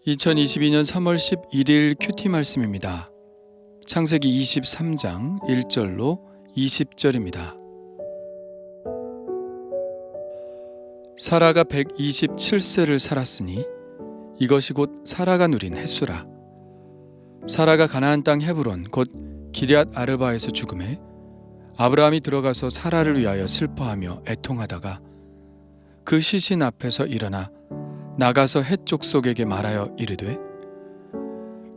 2022년 3월 11일 큐티 말씀입니다. 창세기 23장 1절로 20절입니다. 사라가 127세를 살았으니 이것이 곧 사라가 누린 햇수라. 사라가 가나안 땅 헤브론 곧 기럇 아르바에서 죽음에 아브라함이 들어가서 사라를 위하여 슬퍼하며 애통하다가 그 시신 앞에서 일어나 나가서 헷 족속에게 말하여 이르되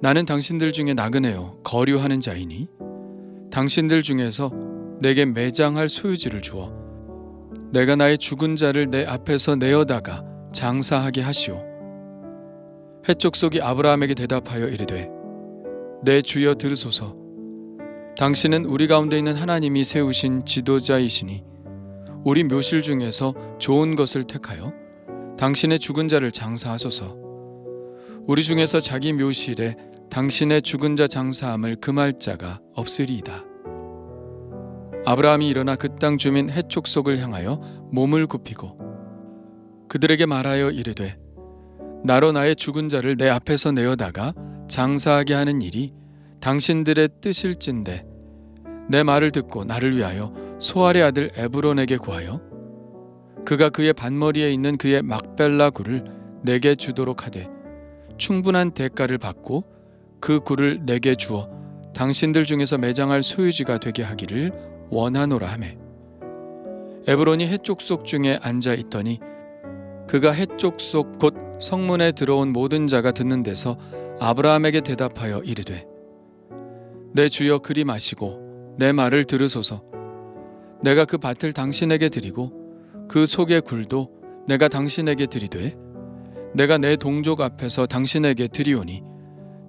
나는 당신들 중에 나그네요 거류하는 자이니 당신들 중에서 내게 매장할 소유지를 주어 내가 나의 죽은 자를 내 앞에서 내어다가 장사하게 하시오. 헷 족속이 아브라함에게 대답하여 이르되 내 주여 들으소서. 당신은 우리 가운데 있는 하나님이 세우신 지도자이시니 우리 묘실 중에서 좋은 것을 택하여 당신의 죽은 자를 장사하소서. 우리 중에서 자기 묘실에 당신의 죽은 자 장사함을 금할 자가 없으리이다. 아브라함이 일어나 그 땅 주민 헷 족속을 향하여 몸을 굽히고 그들에게 말하여 이르되 나로 나의 죽은 자를 내 앞에서 내어다가 장사하게 하는 일이 당신들의 뜻일진데 내 말을 듣고 나를 위하여 소알의 아들 에브론에게 구하여 그가 그의 반머리에 있는 그의 막벨라 굴을 내게 주도록 하되 충분한 대가를 받고 그 굴을 내게 주어 당신들 중에서 매장할 소유지가 되게 하기를 원하노라 하매 에브론이 헷 족속 중에 앉아 있더니 그가 헷 족속 곧 성문에 들어온 모든 자가 듣는 데서 아브라함에게 대답하여 이르되 내 주여 그리 마시고 내 말을 들으소서. 내가 그 밭을 당신에게 드리고 그 속의 굴도 내가 당신에게 드리되 내가 내 동족 앞에서 당신에게 드리오니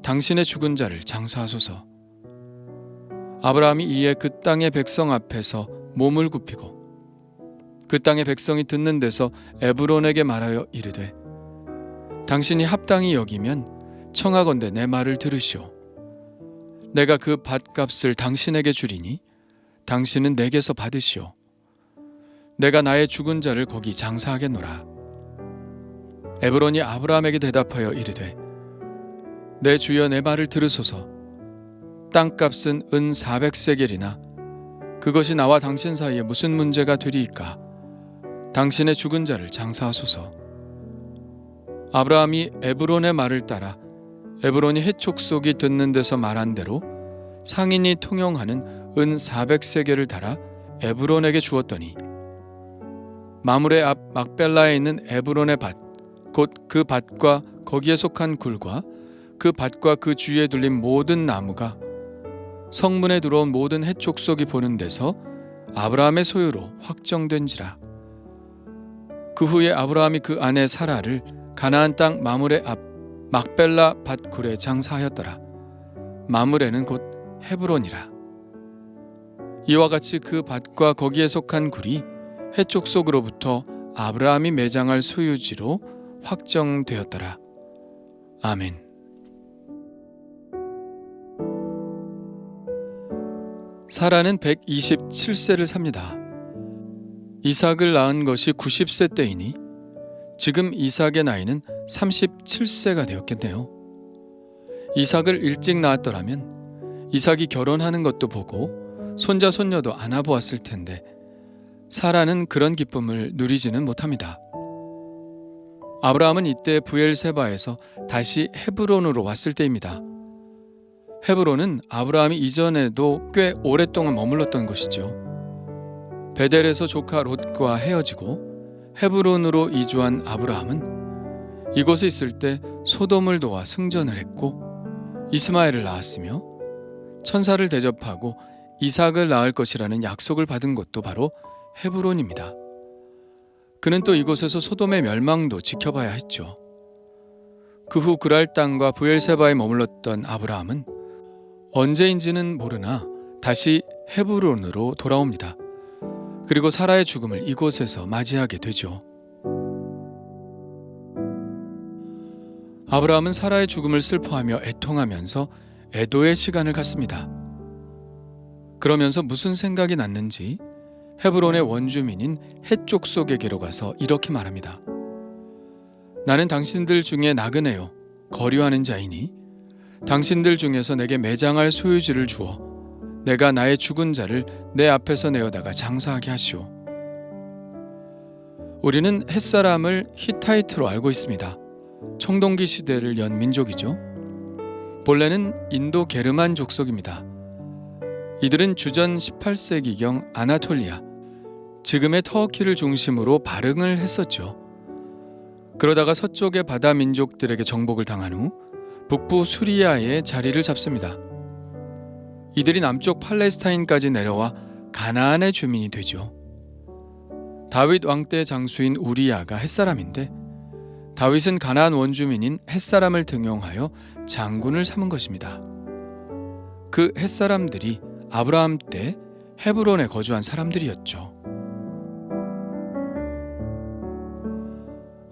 당신의 죽은 자를 장사하소서. 아브라함이 이에 그 땅의 백성 앞에서 몸을 굽히고 그 땅의 백성이 듣는 데서 에브론에게 말하여 이르되 당신이 합당히 여기면 청하건대 내 말을 들으시오. 내가 그 밭값을 당신에게 주리니 당신은 내게서 받으시오. 내가 나의 죽은 자를 거기 장사하겠노라. 에브론이 아브라함에게 대답하여 이르되 내 주여 내 말을 들으소서. 땅값은 은 400세겔이나 그것이 나와 당신 사이에 무슨 문제가 되리이까. 당신의 죽은 자를 장사하소서. 아브라함이 에브론의 말을 따라 에브론이 헷 족속이 듣는 데서 말한 대로 상인이 통용하는 은 400세겔을 달아 에브론에게 주었더니 마므레 앞 막벨라에 있는 에브론의 밭 곧 그 밭과 거기에 속한 굴과 그 밭과 그 주위에 둘린 모든 나무가 성문에 들어온 모든 헷 족속이 보는 데서 아브라함의 소유로 확정된지라. 그 후에 아브라함이 그 아내 사라를 가나안 땅 마므레 앞 막벨라 밭굴에 장사하였더라. 마므레는 곧 헤브론이라. 이와 같이 그 밭과 거기에 속한 굴이 헷 족속으로부터 아브라함이 매장할 소유지로 확정되었더라. 아멘. 사라는 127세를 삽니다. 이삭을 낳은 것이 90세 때이니 지금 이삭의 나이는 37세가 되었겠네요. 이삭을 일찍 낳았더라면 이삭이 결혼하는 것도 보고 손자 손녀도 안아보았을 텐데 사라는 그런 기쁨을 누리지는 못합니다. 아브라함은 이때 부엘세바에서 다시 헤브론으로 왔을 때입니다. 헤브론은 아브라함이 이전에도 꽤 오랫동안 머물렀던 곳이죠. 베델에서 조카 롯과 헤어지고 헤브론으로 이주한 아브라함은 이곳에 있을 때 소돔을 도와 승전을 했고 이스마엘을 낳았으며 천사를 대접하고 이삭을 낳을 것이라는 약속을 받은 곳도 바로 헤브론입니다. 그는 또 이곳에서 소돔의 멸망도 지켜봐야 했죠. 그 후 그랄 땅과 부엘세바에 머물렀던 아브라함은 언제인지는 모르나 다시 헤브론으로 돌아옵니다. 그리고 사라의 죽음을 이곳에서 맞이하게 되죠. 아브라함은 사라의 죽음을 슬퍼하며 애통하면서 애도의 시간을 갖습니다. 그러면서 무슨 생각이 났는지 헤브론의 원주민인 헷 족속에게로 가서 이렇게 말합니다. 나는 당신들 중에 나그네요 거류하는 자이니 당신들 중에서 내게 매장할 소유지를 주어 내가 나의 죽은 자를 내 앞에서 내어다가 장사하게 하시오. 우리는 햇사람을 히타이트로 알고 있습니다. 청동기 시대를 연 민족이죠. 본래는 인도 게르만 족속입니다. 이들은 주전 18세기경 아나톨리아, 지금의 터키를 중심으로 발흥을 했었죠. 그러다가 서쪽의 바다 민족들에게 정복을 당한 후 북부 수리아에 자리를 잡습니다. 이들이 남쪽 팔레스타인까지 내려와 가나안의 주민이 되죠. 다윗 왕 때 장수인 우리야가 햇사람인데 다윗은 가나안 원주민인 햇사람을 등용하여 장군을 삼은 것입니다. 그 햇사람들이 아브라함 때 헤브론에 거주한 사람들이었죠.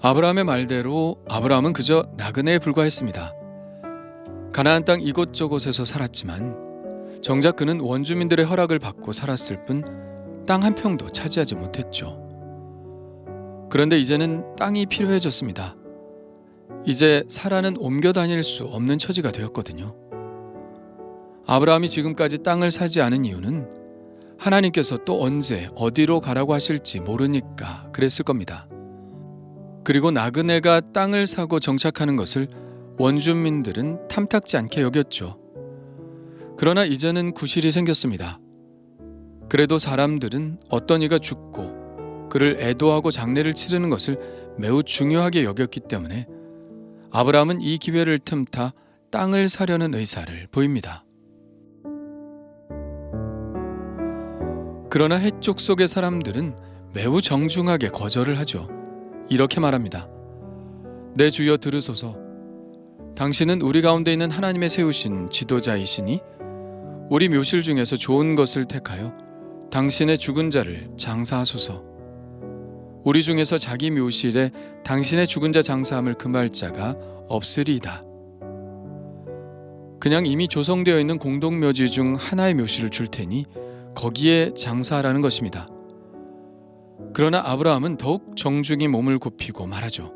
아브라함의 말대로 아브라함은 그저 나그네에 불과했습니다. 가나안 땅 이곳저곳에서 살았지만 정작 그는 원주민들의 허락을 받고 살았을 뿐 땅 한 평도 차지하지 못했죠. 그런데 이제는 땅이 필요해졌습니다. 이제 사라는 옮겨 다닐 수 없는 처지가 되었거든요. 아브라함이 지금까지 땅을 사지 않은 이유는 하나님께서 또 언제 어디로 가라고 하실지 모르니까 그랬을 겁니다. 그리고 나그네가 땅을 사고 정착하는 것을 원주민들은 탐탁지 않게 여겼죠. 그러나 이제는 구실이 생겼습니다. 그래도 사람들은 어떤 이가 죽고 그를 애도하고 장례를 치르는 것을 매우 중요하게 여겼기 때문에 아브라함은 이 기회를 틈타 땅을 사려는 의사를 보입니다. 그러나 해쪽 속의 사람들은 매우 정중하게 거절을 하죠. 이렇게 말합니다. 내 주여 들으소서. 당신은 우리 가운데 있는 하나님의 세우신 지도자이시니 우리 묘실 중에서 좋은 것을 택하여 당신의 죽은 자를 장사하소서. 우리 중에서 자기 묘실에 당신의 죽은 자 장사함을 금할 자가 없으리이다. 그냥 이미 조성되어 있는 공동묘지 중 하나의 묘실을 줄 테니 거기에 장사하라는 것입니다. 그러나 아브라함은 더욱 정중히 몸을 굽히고 말하죠.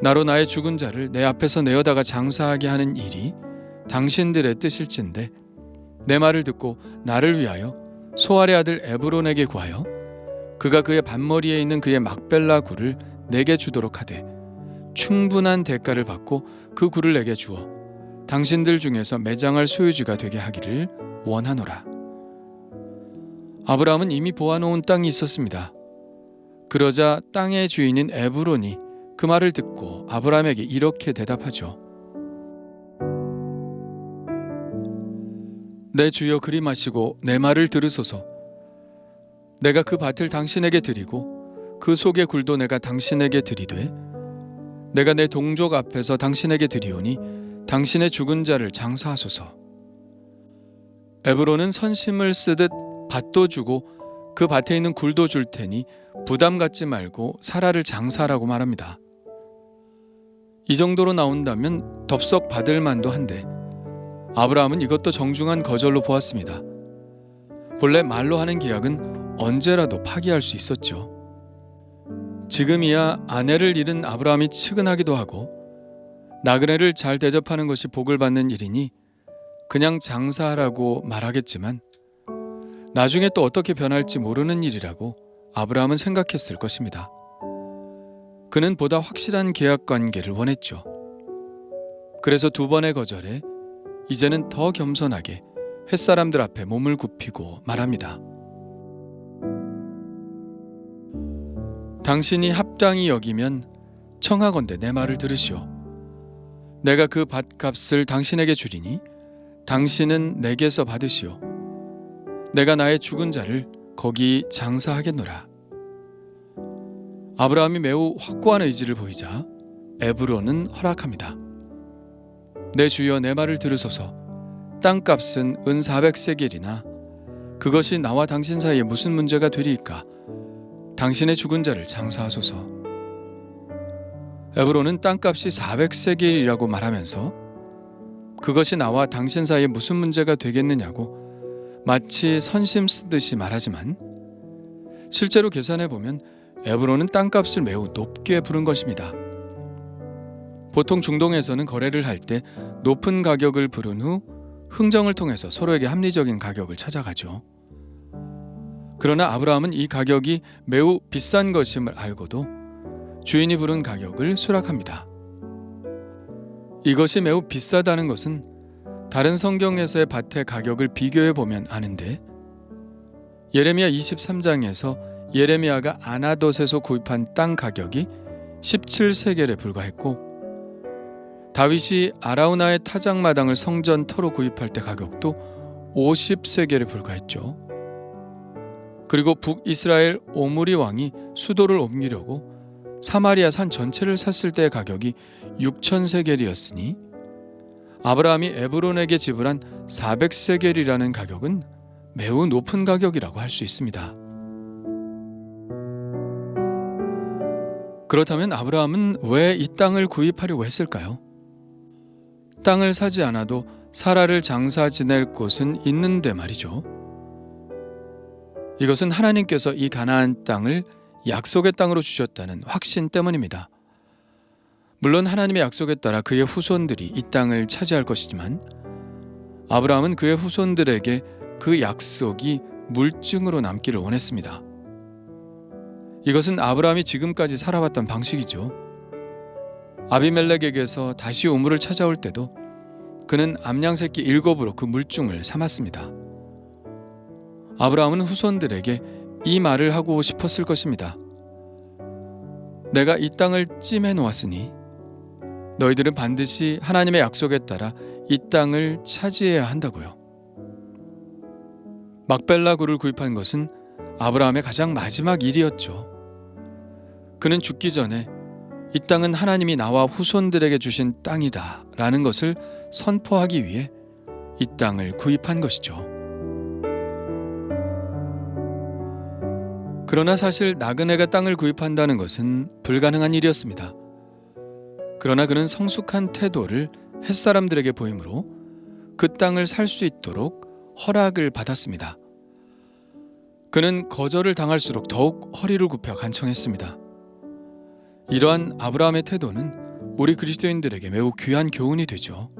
나로 나의 죽은 자를 내 앞에서 내어다가 장사하게 하는 일이 당신들의 뜻일진데 내 말을 듣고 나를 위하여 소알의 아들 에브론에게 구하여 그가 그의 밭머리에 있는 그의 막벨라 굴을 내게 주도록 하되 충분한 대가를 받고 그 굴을 내게 주어 당신들 중에서 매장할 소유지가 되게 하기를 원하노라. 아브라함은 이미 보아놓은 땅이 있었습니다. 그러자 땅의 주인인 에브론이 그 말을 듣고 아브라함에게 이렇게 대답하죠. 내 주여 그리 마시고 내 말을 들으소서. 내가 그 밭을 당신에게 드리고 그 속의 굴도 내가 당신에게 드리되 내가 내 동족 앞에서 당신에게 드리오니 당신의 죽은 자를 장사하소서. 에브론은 선심을 쓰듯 밭도 주고 그 밭에 있는 굴도 줄 테니 부담 갖지 말고 사라를 장사하라고 말합니다. 이 정도로 나온다면 덥석 받을 만도 한데 아브라함은 이것도 정중한 거절로 보았습니다. 본래 말로 하는 계약은 언제라도 파기할 수 있었죠. 지금이야 아내를 잃은 아브라함이 측은하기도 하고 나그네를 잘 대접하는 것이 복을 받는 일이니 그냥 장사하라고 말하겠지만 나중에 또 어떻게 변할지 모르는 일이라고 아브라함은 생각했을 것입니다. 그는 보다 확실한 계약 관계를 원했죠. 그래서 두 번의 거절에 이제는 더 겸손하게 햇사람들 앞에 몸을 굽히고 말합니다. 당신이 합당히 여기면 청하건대 내 말을 들으시오. 내가 그 밭값을 당신에게 주리니 당신은 내게서 받으시오. 내가 나의 죽은 자를 거기 장사하겠노라. 아브라함이 매우 확고한 의지를 보이자 에브론은 허락합니다. 내 주여 내 말을 들으소서. 땅값은 은 400세겔이나 그것이 나와 당신 사이에 무슨 문제가 되리이까. 당신의 죽은 자를 장사하소서. 에브론은 땅값이 400세겔이라고 말하면서 그것이 나와 당신 사이에 무슨 문제가 되겠느냐고 마치 선심 쓰듯이 말하지만 실제로 계산해보면 에브론은 땅값을 매우 높게 부른 것입니다. 보통 중동에서는 거래를 할 때 높은 가격을 부른 후 흥정을 통해서 서로에게 합리적인 가격을 찾아가죠. 그러나 아브라함은 이 가격이 매우 비싼 것임을 알고도 주인이 부른 가격을 수락합니다. 이것이 매우 비싸다는 것은 다른 성경에서의 밭의 가격을 비교해 보면 아는데, 예레미야 23장에서 예레미야가 아나돗에서 구입한 땅 가격이 17세겔에 불과했고, 다윗이 아라우나의 타작마당을 성전 터로 구입할 때 가격도 50세겔에 불과했죠. 그리고 북이스라엘 오므리 왕이 수도를 옮기려고 사마리아 산 전체를 샀을 때의 가격이 6,000세겔이었으니 아브라함이 에브론에게 지불한 400세겔이라는 가격은 매우 높은 가격이라고 할 수 있습니다. 그렇다면 아브라함은 왜 이 땅을 구입하려고 했을까요? 땅을 사지 않아도 사라를 장사 지낼 곳은 있는데 말이죠. 이것은 하나님께서 이 가나안 땅을 약속의 땅으로 주셨다는 확신 때문입니다. 물론 하나님의 약속에 따라 그의 후손들이 이 땅을 차지할 것이지만 아브라함은 그의 후손들에게 그 약속이 물증으로 남기를 원했습니다. 이것은 아브라함이 지금까지 살아왔던 방식이죠. 아비멜렉에게서 다시 우물을 찾아올 때도 그는 암양 새끼 7으로 그 물증을 삼았습니다. 아브라함은 후손들에게 이 말을 하고 싶었을 것입니다. 내가 이 땅을 찜해 놓았으니 너희들은 반드시 하나님의 약속에 따라 이 땅을 차지해야 한다고요. 막벨라 굴을 구입한 것은 아브라함의 가장 마지막 일이었죠. 그는 죽기 전에 이 땅은 하나님이 나와 후손들에게 주신 땅이다 라는 것을 선포하기 위해 이 땅을 구입한 것이죠. 그러나 사실 나그네가 땅을 구입한다는 것은 불가능한 일이었습니다. 그러나 그는 성숙한 태도를 햇사람들에게 보이므로 그 땅을 살 수 있도록 허락을 받았습니다. 그는 거절을 당할수록 더욱 허리를 굽혀 간청했습니다. 이러한 아브라함의 태도는 우리 그리스도인들에게 매우 귀한 교훈이 되죠.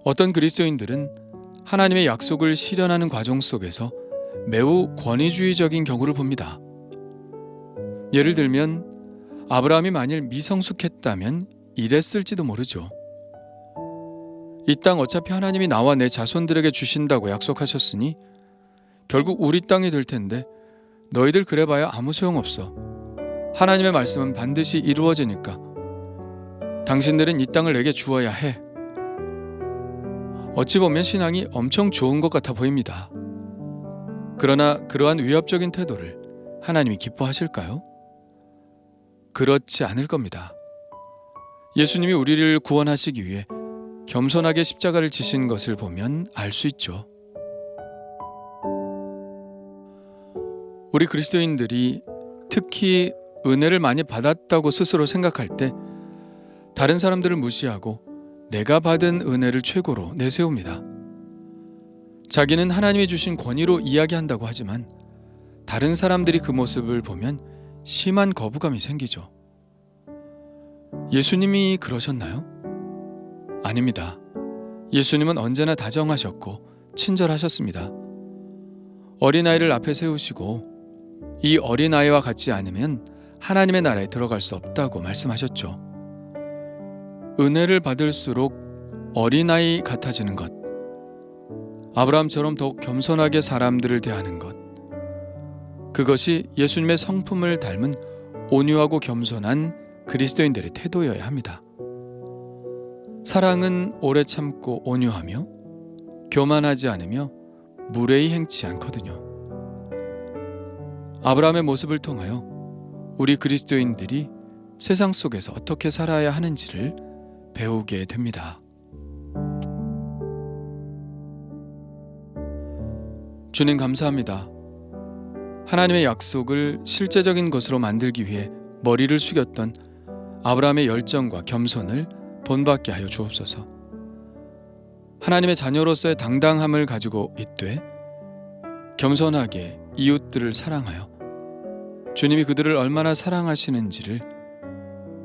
어떤 그리스도인들은 하나님의 약속을 실현하는 과정 속에서 매우 권위주의적인 경우를 봅니다. 예를 들면 아브라함이 만일 미성숙했다면 이랬을지도 모르죠. 이 땅 어차피 하나님이 나와 내 자손들에게 주신다고 약속하셨으니 결국 우리 땅이 될 텐데 너희들 그래봐야 아무 소용없어. 하나님의 말씀은 반드시 이루어지니까 당신들은 이 땅을 내게 주어야 해. 어찌 보면 신앙이 엄청 좋은 것 같아 보입니다. 그러나 그러한 위협적인 태도를 하나님이 기뻐하실까요? 그렇지 않을 겁니다. 예수님이 우리를 구원하시기 위해 겸손하게 십자가를 지신 것을 보면 알 수 있죠. 우리 그리스도인들이 특히 은혜를 많이 받았다고 스스로 생각할 때 다른 사람들을 무시하고 내가 받은 은혜를 최고로 내세웁니다. 자기는 하나님이 주신 권위로 이야기한다고 하지만 다른 사람들이 그 모습을 보면 심한 거부감이 생기죠. 예수님이 그러셨나요? 아닙니다. 예수님은 언제나 다정하셨고 친절하셨습니다. 어린아이를 앞에 세우시고 이 어린아이와 같지 않으면 하나님의 나라에 들어갈 수 없다고 말씀하셨죠. 은혜를 받을수록 어린아이 같아지는 것, 아브라함처럼 더욱 겸손하게 사람들을 대하는 것, 그것이 예수님의 성품을 닮은 온유하고 겸손한 그리스도인들의 태도여야 합니다. 사랑은 오래 참고 온유하며 교만하지 않으며 무례히 행치 않거든요. 아브라함의 모습을 통하여 우리 그리스도인들이 세상 속에서 어떻게 살아야 하는지를 배우게 됩니다. 주님 감사합니다. 하나님의 약속을 실제적인 것으로 만들기 위해 머리를 숙였던 아브라함의 열정과 겸손을 본받게 하여 주옵소서. 하나님의 자녀로서의 당당함을 가지고 있되 겸손하게 이웃들을 사랑하여 주님이 그들을 얼마나 사랑하시는지를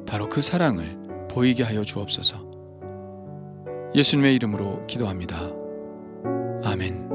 바로 그 사랑을 보이게 하여 주옵소서. 예수님의 이름으로 기도합니다. 아멘.